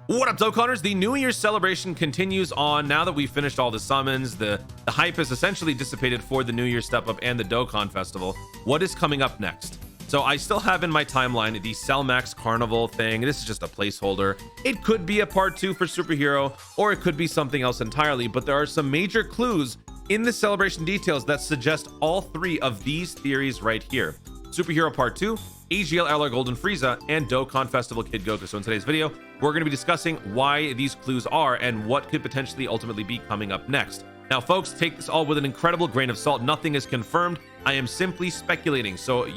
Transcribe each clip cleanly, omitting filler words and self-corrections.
What up, Dokkaners? The New Year's celebration continues on. Now that we've finished all the summons, the hype is essentially dissipated for the New Year's Step Up and the Dokkan Festival. What is coming up next? So I still have in my timeline the Cellmax Carnival thing. This is just a placeholder. It could be a part 2 for Superhero, or it could be something else entirely, but there are some major clues in the celebration details that suggest all three of these theories right here. Superhero Part 2, AGL LR Golden Frieza, and Dokkan Festival Kid Goku. So in today's video, we're going to be discussing why these clues are and what could potentially ultimately be coming up next. Now, folks, take this all with an incredible grain of salt. Nothing is confirmed. I am simply speculating. So,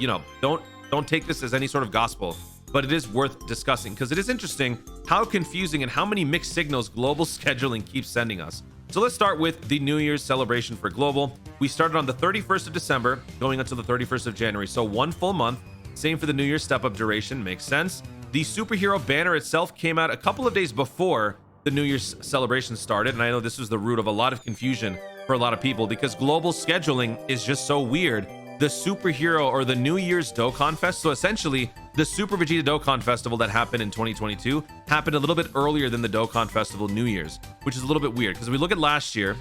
don't take this as any sort of gospel, but it is worth discussing because it is interesting how confusing and how many mixed signals global scheduling keeps sending us. So let's start with the New Year's celebration for global. We started on the 31st of December, going until the 31st of January. So 1 full month. Same for the New Year's step-up duration. Makes sense. The superhero banner itself came out a couple of days before the New Year's celebration started. And I know this was the root of a lot of confusion for a lot of people because global scheduling is just so weird. The superhero or the New Year's Dokkan Fest. So essentially, the Super Vegeta Dokkan Festival that happened in 2022 happened a little bit earlier than the Dokkan Festival New Year's, which is a little bit weird because we look at last year.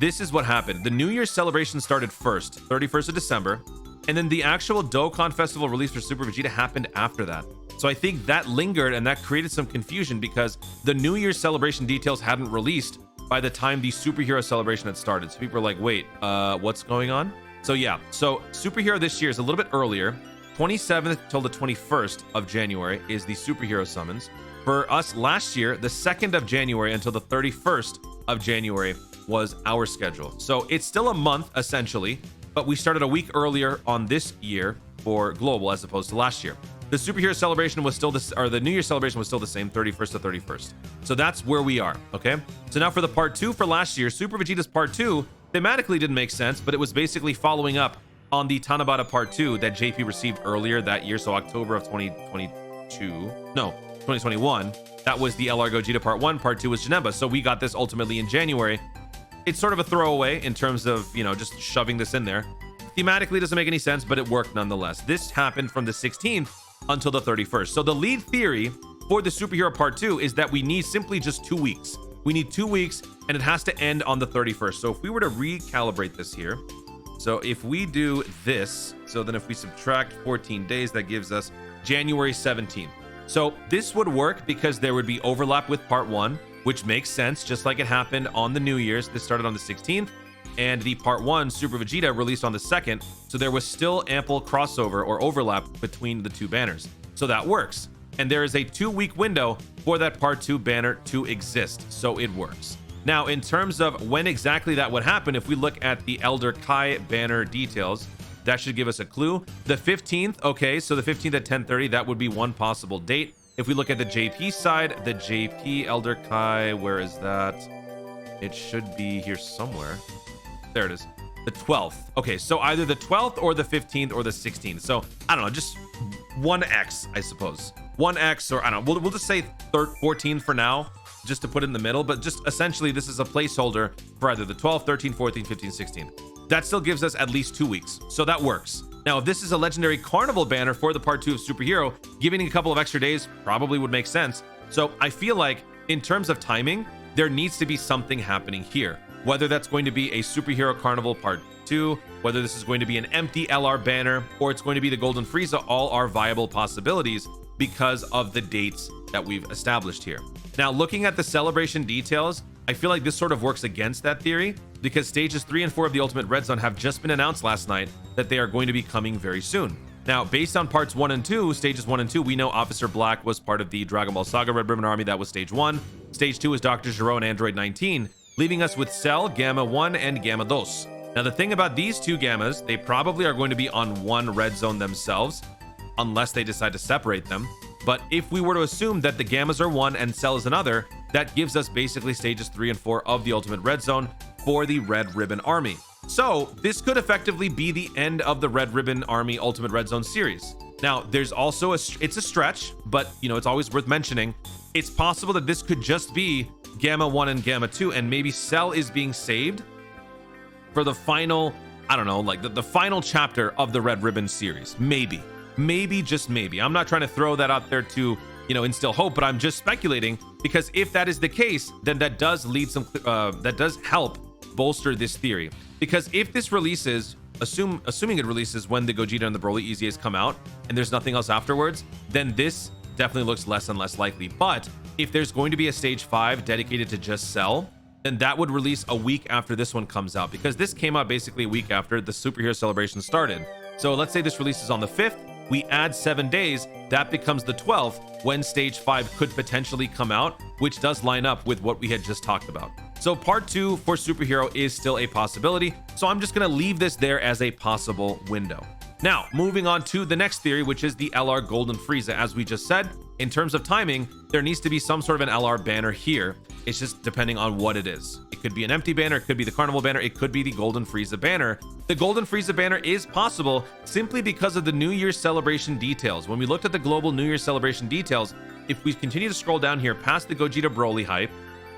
This is what happened. The New Year's celebration started first, 31st of December, and then the actual Dokkan Festival release for Super Vegeta happened after that. So I think that lingered and that created some confusion because the New Year's celebration details hadn't released by the time the superhero celebration had started. So people are like, wait, what's going on? So yeah, so superhero this year is a little bit earlier. 27th till the 21st of January is the superhero summons. For us last year, the 2nd of January until the 31st of January was our schedule. So it's still a month essentially, but we started a week earlier on this year for global as opposed to last year. The superhero celebration was still this, or the New Year's celebration was still the same, 31st to 31st. So that's where we are, okay? So now for the part 2 for last year, Super Vegeta's part 2 thematically didn't make sense, but it was basically following up on the Tanabata part 2 that JP received earlier that year, so October of 2021. That was the LR Gogeta part 1, part 2 was Janemba. So we got this ultimately in January. It's sort of a throwaway in terms of, just shoving this in there. Thematically doesn't make any sense, but it worked nonetheless. This happened from the 16th until the 31st. So the lead theory for the superhero part 2 is that we need simply just 2 weeks. We need 2 weeks and it has to end on the 31st. So if we were to recalibrate this here, so if we do this, so then if we subtract 14 days, that gives us January 17th. So this would work because there would be overlap with part 1, which makes sense, just like it happened on the New Year's. This started on the 16th, and the part 1, Super Vegeta, released on the 2nd. So there was still ample crossover or overlap between the two banners. So that works. And there is a 2-week window for that part 2 banner to exist. So it works. Now, in terms of when exactly that would happen, if we look at the Elder Kai banner details, that should give us a clue. The 15th, okay, so the 15th at 10:30, that would be one possible date. If we look at the JP side, the JP Elder Kai, where is that? It should be here somewhere. There it is. The 12th. Okay, so either the 12th or the 15th or the 16th. So I don't know, just 1x, I suppose. 1x, or I don't know, we'll just say 14 for now, just to put it in the middle. But just essentially, this is a placeholder for either the 12th, 13th, 14th, 15th, 16th. That still gives us at least 2 weeks. So that works. Now, if this is a legendary carnival banner for the part 2 of superhero, giving a couple of extra days probably would make sense. So I feel like in terms of timing, there needs to be something happening here. Whether that's going to be a superhero carnival part 2, whether this is going to be an empty LR banner, or it's going to be the Golden Frieza, all are viable possibilities because of the dates that we've established here. Now, looking at the celebration details, I feel like this sort of works against that theory because stages 3 and 4 of the Ultimate Red Zone have just been announced last night that they are going to be coming very soon. Now, based on parts 1 and 2, stages 1 and 2, we know Officer Black was part of the Dragon Ball Saga Red Ribbon Army. That was stage 1. Stage 2 is Dr. Gero and Android 19, leaving us with Cell, Gamma 1, and Gamma 2. Now, the thing about these two Gammas, they probably are going to be on one Red Zone themselves, unless they decide to separate them. But if we were to assume that the Gammas are one and Cell is another, that gives us basically stages 3 and 4 of the Ultimate Red Zone for the Red Ribbon Army. So this could effectively be the end of the Red Ribbon Army Ultimate Red Zone series. Now, there's also it's a stretch, but it's always worth mentioning. It's possible that this could just be Gamma 1 and Gamma 2, and maybe Cell is being saved for the final, I don't know, like the final chapter of the Red Ribbon series. Maybe, just maybe. I'm not trying to throw that out there to instill hope, but I'm just speculating, because if that is the case, then that does lead that does help bolster this theory. Because if this releases, assuming it releases when the Gogeta and the Broly EZAs come out and there's nothing else afterwards, then this definitely looks less and less likely. But if there's going to be a stage 5 dedicated to just Cell, then that would release a week after this one comes out, because this came out basically a week after the superhero celebration started. So let's say this releases on the 5th, we add 7 days, that becomes the 12th when stage 5 could potentially come out, which does line up with what we had just talked about. So part 2 for superhero is still a possibility, so I'm just going to leave this there as a possible window. Now, moving on to the next theory, which is the LR Golden Frieza. As we just said, in terms of timing, there needs to be some sort of an LR banner here. It's just depending on what it is. It could be an empty banner, it could be the Carnival banner, it could be the Golden Frieza banner. The Golden Frieza banner is possible simply because of the New Year's celebration details. When we looked at the global New Year's celebration details, if we continue to scroll down here past the Gogeta Broly hype,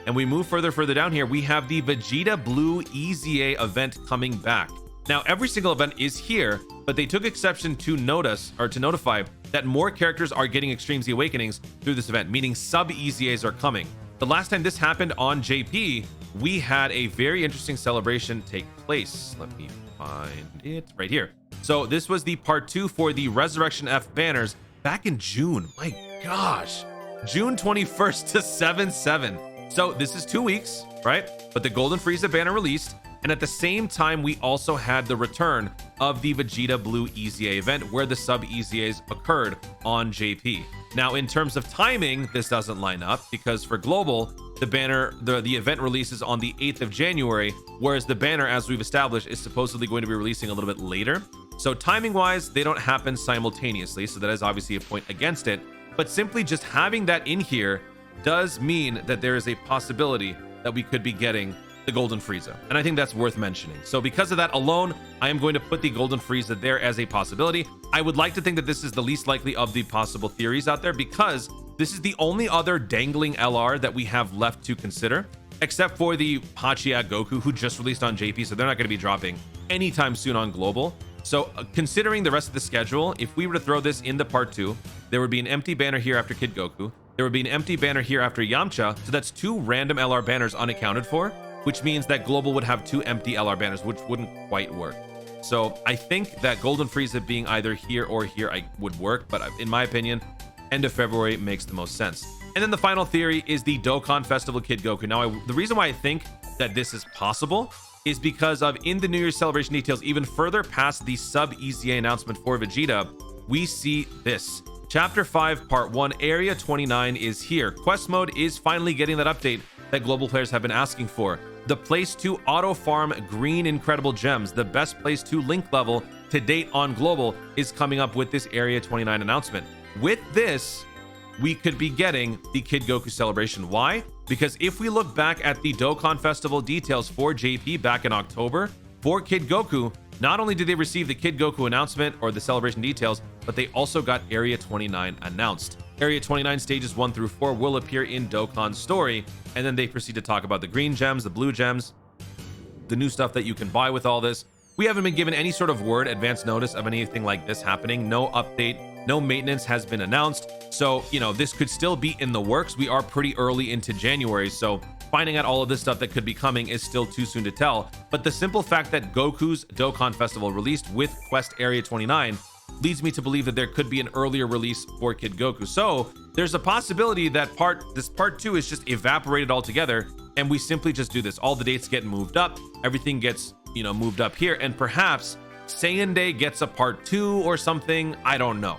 and we move further down here, we have the Vegeta Blue EZA event coming back. Now, every single event is here, but they took exception to notify that more characters are getting Extreme Z Awakenings through this event, meaning sub EZAs are coming. The last time this happened on JP, we had a very interesting celebration take place. Let me find it right here. So this was the part 2 for the Resurrection F banners back in June. My gosh, June 21st to 7/7. So this is 2 weeks, right? But the Golden Frieza banner released, and at the same time, we also had the return of the Vegeta Blue EZA event where the sub EZAs occurred on JP. Now, in terms of timing, this doesn't line up because for global, the event releases on the 8th of January, whereas the banner, as we've established, is supposedly going to be releasing a little bit later. So timing wise, they don't happen simultaneously. So that is obviously a point against it, but simply just having that in here does mean that there is a possibility that we could be getting the Golden Frieza, and I think that's worth mentioning. So because of that alone, I am going to put the Golden Frieza there as a possibility. I would like to think that this is the least likely of the possible theories out there, because this is the only other dangling LR that we have left to consider, except for the Hachiya Goku, who just released on JP, so they're not going to be dropping anytime soon on global. So considering the rest of the schedule, if we were to throw this into part 2, there would be an empty banner here after Kid Goku, there would be an empty banner here after Yamcha, so that's 2 random LR banners unaccounted for, which means that global would have 2 empty LR banners, which wouldn't quite work. So I think that Golden Frieza being either here or here would work, but in my opinion, end of February makes the most sense. And then the final theory is the Dokkan Festival Kid Goku. Now, the reason why I think that this is possible is because of in the New Year's celebration details, even further past the sub EZA announcement for Vegeta, we see this. Chapter 5, Part 1, Area 29 is here. Quest mode is finally getting that update that global players have been asking for. The place to auto farm green incredible gems, the best place to link level to date on global, is coming up with this Area 29 announcement. With this, we could be getting the Kid Goku celebration. Why? Because if we look back at the Dokkan Festival details for JP back in October, for Kid Goku, not only did they receive the Kid Goku announcement or the celebration details, but they also got Area 29 announced. Area 29 stages 1 through 4 will appear in Dokkan's story, and then they proceed to talk about the green gems, the blue gems, the new stuff that you can buy with all this. We haven't been given any sort of word, advance notice of anything like this happening. No update, no maintenance has been announced. So, this could still be in the works. We are pretty early into January, so finding out all of this stuff that could be coming is still too soon to tell. But the simple fact that Goku's Dokkan Festival released with Quest Area 29 leads me to believe that there could be an earlier release for Kid Goku. So there's a possibility that this part 2 is just evaporated altogether, and we simply just do this. All the dates get moved up, everything gets, moved up here, and perhaps Saiyan Day gets a part 2 or something. I don't know.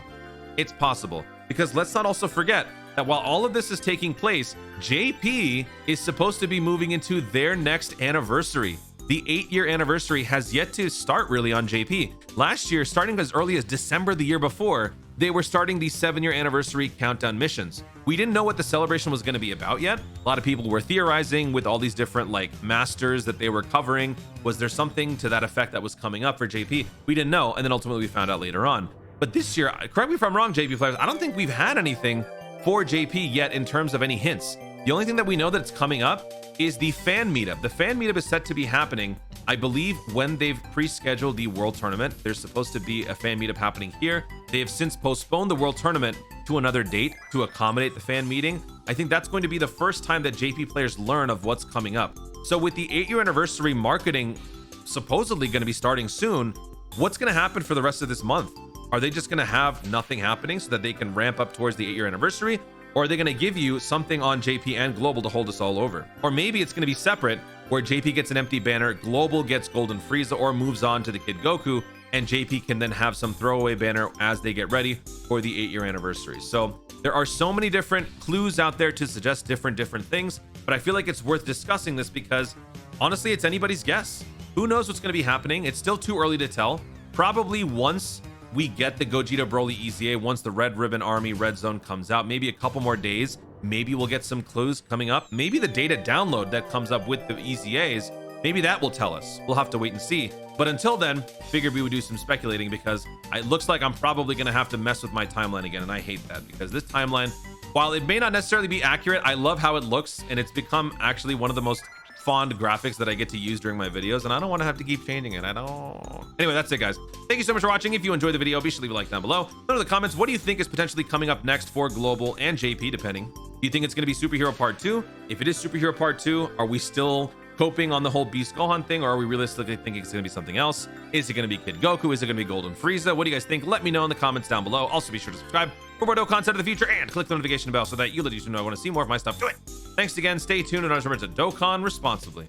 It's possible, because let's not also forget that while all of this is taking place, JP is supposed to be moving into their next anniversary. The 8-year anniversary has yet to start really on JP. Last year, starting as early as December the year before, they were starting the 7-year anniversary countdown missions. We didn't know what the celebration was going to be about yet. A lot of people were theorizing with all these different masters that they were covering. Was there something to that effect that was coming up for JP? We didn't know, and then ultimately we found out later on. But this year, correct me if I'm wrong, JP players, I don't think we've had anything for JP yet in terms of any hints. The only thing that we know that's coming up is the fan meetup. The fan meetup is set to be happening, I believe when they've pre-scheduled the World Tournament, there's supposed to be a fan meetup happening here. They have since postponed the World Tournament to another date to accommodate the fan meeting. I think that's going to be the first time that JP players learn of what's coming up. So with the 8-year anniversary marketing supposedly going to be starting soon, what's going to happen for the rest of this month? Are they just going to have nothing happening so that they can ramp up towards the 8-year anniversary? Or are they going to give you something on JP and Global to hold us all over? Or maybe it's going to be separate, where JP gets an empty banner, Global gets Golden Frieza, or moves on to the Kid Goku, and JP can then have some throwaway banner as they get ready for the 8-year anniversary. So there are so many different clues out there to suggest different things, but I feel like it's worth discussing this because honestly, it's anybody's guess. Who knows what's going to be happening? It's still too early to tell. Probably once we get the Gogeta Broly EZA, once the Red Ribbon Army Red Zone comes out, maybe a couple more days, maybe we'll get some clues coming up. Maybe the data download that comes up with the EZAs, maybe that will tell us. We'll have to wait and see. But until then, figured we would do some speculating because it looks like I'm probably going to have to mess with my timeline again, and I hate that because this timeline, while it may not necessarily be accurate, I love how it looks, and it's become actually one of the most fond graphics that I get to use during my videos, and I don't want to have to keep changing it. I don't. Anyway, that's it, guys. Thank you so much for watching. If you enjoyed the video, be sure to leave a like down below. Put in the comments, what do you think is potentially coming up next for Global and JP, depending? Do you think it's going to be Superhero Part 2? If it is Superhero Part 2, are we still coping on the whole Beast Gohan thing, or are we realistically thinking it's going to be something else? Is it going to be Kid Goku? Is it going to be Golden Frieza? What do you guys think? Let me know in the comments down below. Also, be sure to subscribe for more content in the future and click the notification bell so that you'll let you know I want to see more of my stuff. Do it. Thanks again. Stay tuned and remember to Dokkan responsibly.